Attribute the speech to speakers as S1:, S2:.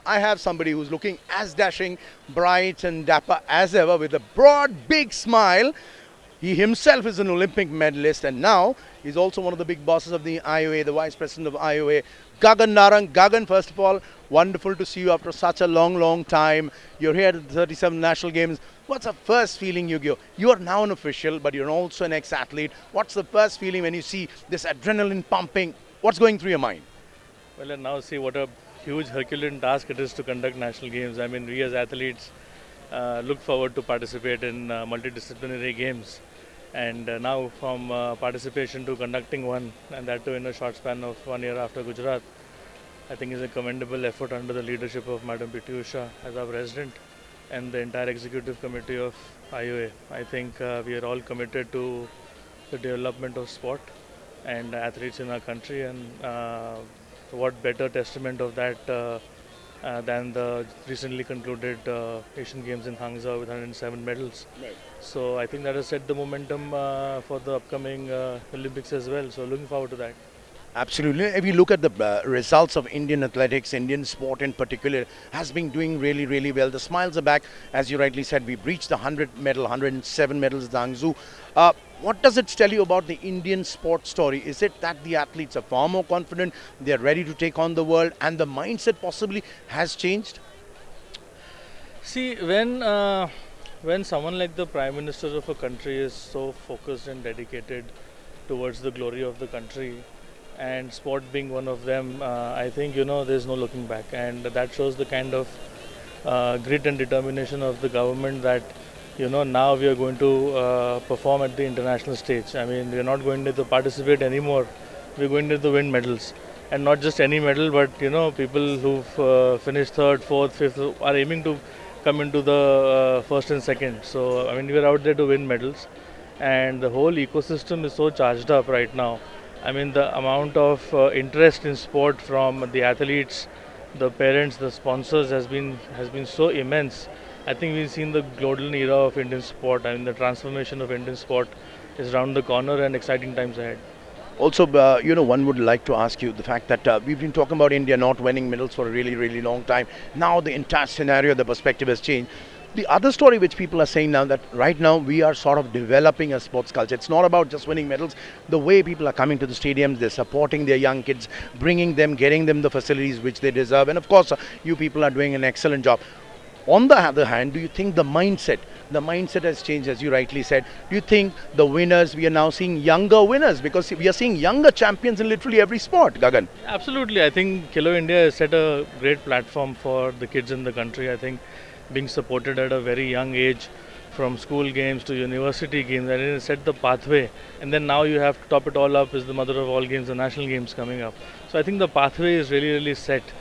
S1: I have somebody who's looking as dashing, bright and dapper as ever with a broad, big smile. He himself is an Olympic medalist and now he's also one of the big bosses of the IOA, the vice president of IOA, Gagan Narang. Gagan, first of all, wonderful to see you after such a long, long time. You're here at the 37 National Games. What's the first feeling you give? You are now an official, but you're also an ex-athlete. What's the first feeling when you see this adrenaline pumping? What's going through your mind?
S2: Well, and now see what a huge Herculean task it is to conduct national games. I mean, we as athletes look forward to participate in multidisciplinary games, and now from participation to conducting one, and that too in a short span of 1 year after Gujarat, I think is a commendable effort under the leadership of Madam P.T. Usha as our president and the entire executive committee of IOA. I think we are all committed to the development of sport and athletes in our country, and what better testament of that than the recently concluded Asian Games in Hangzhou with 107 medals.
S1: Right.
S2: So I think that has set the momentum for the upcoming Olympics as well. So looking forward to that.
S1: Absolutely. If you look at the results of Indian athletics, Indian sport in particular, has been doing really, really well. The smiles are back. As you rightly said, we've reached the 100 medal, 107 medals at Hangzhou. What does it tell you about the Indian sport story? Is it that the athletes are far more confident, they're ready to take on the world, and the mindset possibly has changed?
S2: See, when someone like the Prime Minister of a country is so focused and dedicated towards the glory of the country, and sport being one of them, I think there's no looking back, and that shows the kind of grit and determination of the government that now we are going to perform at the international stage. I mean, we are not going to participate anymore. We're going to win medals, and not just any medal, but people who've finished third, fourth, fifth are aiming to come into the first and second. So I mean, we're out there to win medals, and the whole ecosystem is so charged up right now. I mean, the amount of interest in sport from the athletes, the parents, the sponsors has been so immense. I think we've seen the golden era of Indian sport. I mean, the transformation of Indian sport is around the corner, and exciting times ahead.
S1: Also, one would like to ask you the fact that we've been talking about India not winning medals for a really, really long time. Now the entire scenario, the perspective has changed. The other story which people are saying now that right now we are sort of developing a sports culture. It's not about just winning medals. The way people are coming to the stadiums, they're supporting their young kids, bringing them, getting them the facilities which they deserve. And of course, you people are doing an excellent job. On the other hand, do you think the mindset has changed, as you rightly said? Do you think the winners, we are now seeing younger winners because we are seeing younger champions in literally every sport, Gagan?
S2: Absolutely. I think Kilo India has set a great platform for the kids in the country. I think being supported at a very young age from school games to university games, and it has set the pathway. And then now you have to top it all up is the mother of all games, the national games coming up. So I think the pathway is really, really set.